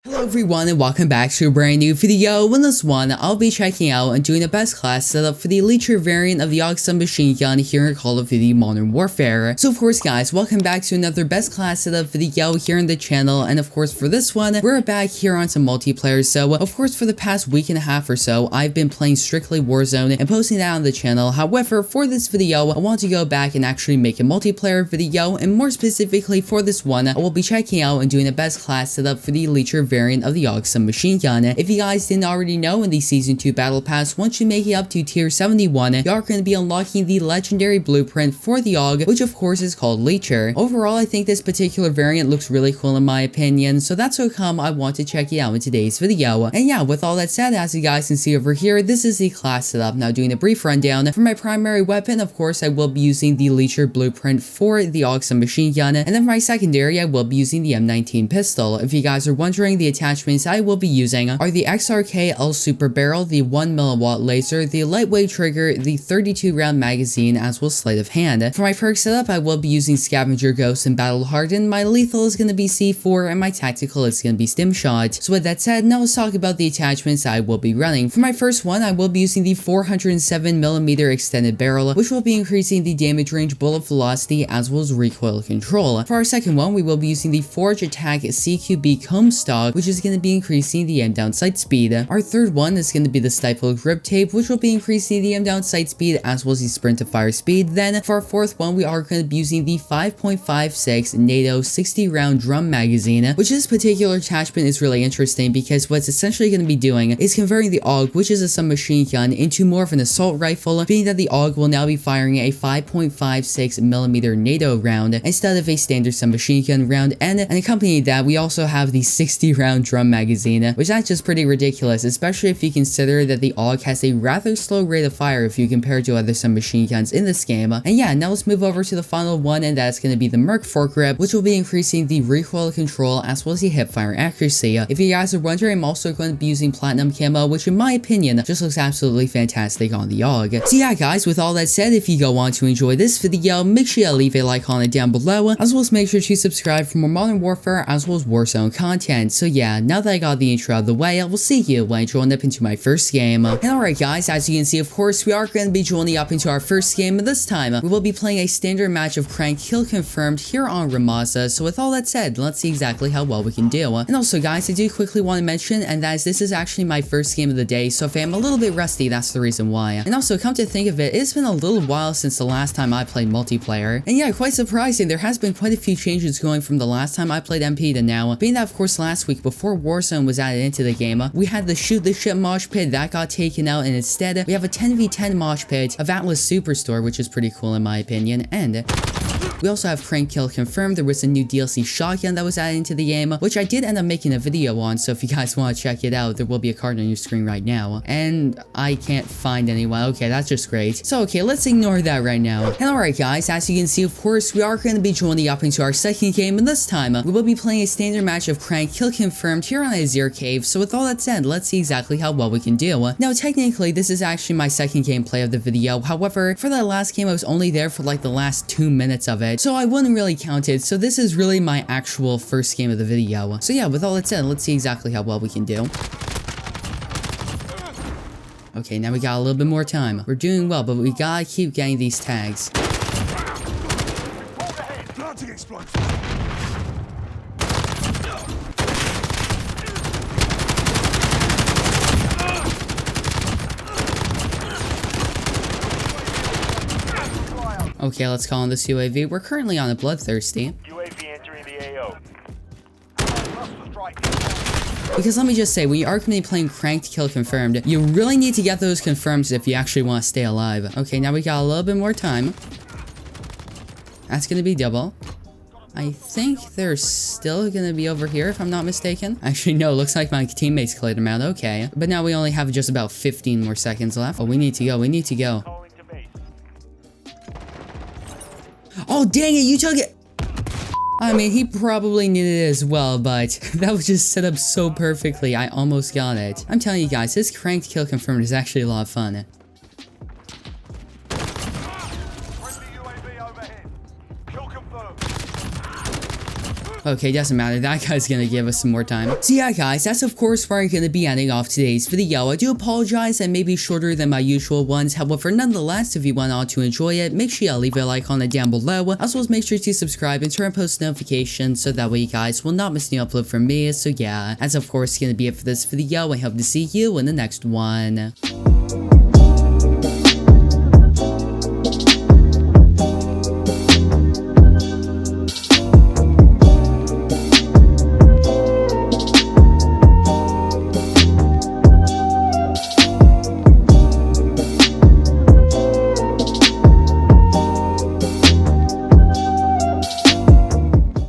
Hello everyone and welcome back to a brand new video. In this one, I'll be checking out and doing the best class setup for the Leecher variant of the Aug 2.0 machine gun here in Call of Duty Modern Warfare. So of course guys, welcome back to another best class setup video here on the channel, and of course for this one, we're back here on some multiplayer. So of course for the past week and a half or so, I've been playing strictly Warzone and posting that on the channel. However, for this video, I want to go back and actually make a multiplayer video, and more specifically for this one, I will be checking out and doing the best class setup for the Leecher variant of the Aug 2.0 machine gun. If you guys didn't already know, in the Season 2 Battle Pass, once you make it up to Tier 71, you are going to be unlocking the legendary blueprint for the Aug, which of course is called Leecher. Overall, I think this particular variant looks really cool in my opinion, so that's how come I want to check it out in today's video. And yeah, with all that said, as you guys can see over here, this is the class setup. Now doing a brief rundown, for my primary weapon, of course, I will be using the Leecher blueprint for the Aug 2.0 machine gun, and then for my secondary, I will be using the M19 pistol. If you guys are wondering, the attachments I will be using are the XRK L Super Barrel, the 1mW laser, the lightweight trigger, the 32 round magazine, as well as sleight of hand. For my perk setup, I will be using Scavenger Ghost and Battle Hardened. My lethal is going to be C4 and my tactical is going to be Stim Shot. So with that said, now let's talk about the attachments I will be running. For my first one, I will be using the 407mm extended barrel, which will be increasing the damage range, bullet velocity, as well as recoil control. For our second one, we will be using the Forge Attack CQB Comb Stock, which is going to be increasing the aim down sight speed. Our third one is going to be the Stifle Grip Tape, which will be increasing the aim down sight speed as well as the sprint to fire speed. Then for our fourth one, we are going to be using the 5.56 NATO 60 round drum magazine, which this particular attachment is really interesting because what's essentially going to be doing is converting the Aug, which is a submachine gun, into more of an assault rifle, being that the Aug will now be firing a 5.56mm NATO round instead of a standard submachine gun round, and accompanying that, we also have the 60 round drum magazine, which that's just pretty ridiculous, especially if you consider that the Aug has a rather slow rate of fire if you compare to other submachine guns in this game. And yeah, now let's move over to the final one, and that's going to be the Merc Foregrip, which will be increasing the recoil control as well as the hip fire accuracy. If you guys are wondering, I'm also going to be using Platinum Camo, which in my opinion just looks absolutely fantastic on the Aug. So yeah guys, with all that said, if you go on to enjoy this video, make sure you leave a like on it down below, as well as make sure to subscribe for more Modern Warfare as well as Warzone content. So yeah, now that I got the intro out of the way, I will see you when I join up into my first game. And alright guys, as you can see, of course, we are going to be joining up into our first game, and this time, we will be playing a standard match of Crank Kill Confirmed here on Ramasa. So with all that said, let's see exactly how well we can do. And also guys, I do quickly want to mention, and that is this is actually my first game of the day, so if I am a little bit rusty, that's the reason why. And also, come to think of it, it's been a little while since the last time I played multiplayer. And yeah, quite surprising, there has been quite a few changes going from the last time I played MP to now, being that of course last week before Warzone was added into the game, we had the Shoot the Ship mosh pit that got taken out, and instead we have a 10v10 mosh pit of Atlas Superstore, which is pretty cool in my opinion. And we also have Crank Kill Confirmed. There was a new DLC shotgun that was added into the game, which I did end up making a video on, so if you guys want to check it out, there will be a card on your screen right now. And I can't find anyone. Okay, that's just great. So okay, let's ignore that right now. And alright guys, as you can see, of course, we are going to be joining up into our second game, and this time, we will be playing a standard match of Crank Kill Confirmed here on Azir Cave. So with all that said, let's see exactly how well we can do. Now technically, this is actually my second gameplay of the video. However, for that last game, I was only there for like the last 2 minutes of it, so I wouldn't really count it. So this is really my actual first game of the video. So yeah, with all that said, let's see exactly how well we can do. Okay, now we got a little bit more time. We're doing well, but we gotta keep getting these tags. Okay, let's call on this UAV. We're currently on a Bloodthirsty. UAV entering the AO. Because let me just say, when you are going to be playing Cranked Kill Confirmed, you really need to get those confirms if you actually want to stay alive. Okay, now we got a little bit more time. That's going to be double. I think they're still going to be over here, if I'm not mistaken. Actually, no, looks like my teammates cleared them out. Okay. But now we only have just about 15 more seconds left. Oh, we need to go. We need to go. Oh, dang it, you took it! I mean, he probably needed it as well, but that was just set up so perfectly, I almost got it. I'm telling you guys, this Cranked Kill Confirmed is actually a lot of fun. Okay, doesn't matter. That guy's gonna give us some more time. So yeah, guys, that's of course where I'm gonna be ending off today's video. I do apologize that may be shorter than my usual ones. However, nonetheless, if you went on to enjoy it, make sure you leave a like on it down below. As well as make sure to subscribe and turn on post notifications so that way you guys will not miss any upload from me. So yeah, that's of course gonna be it for this video. I hope to see you in the next one.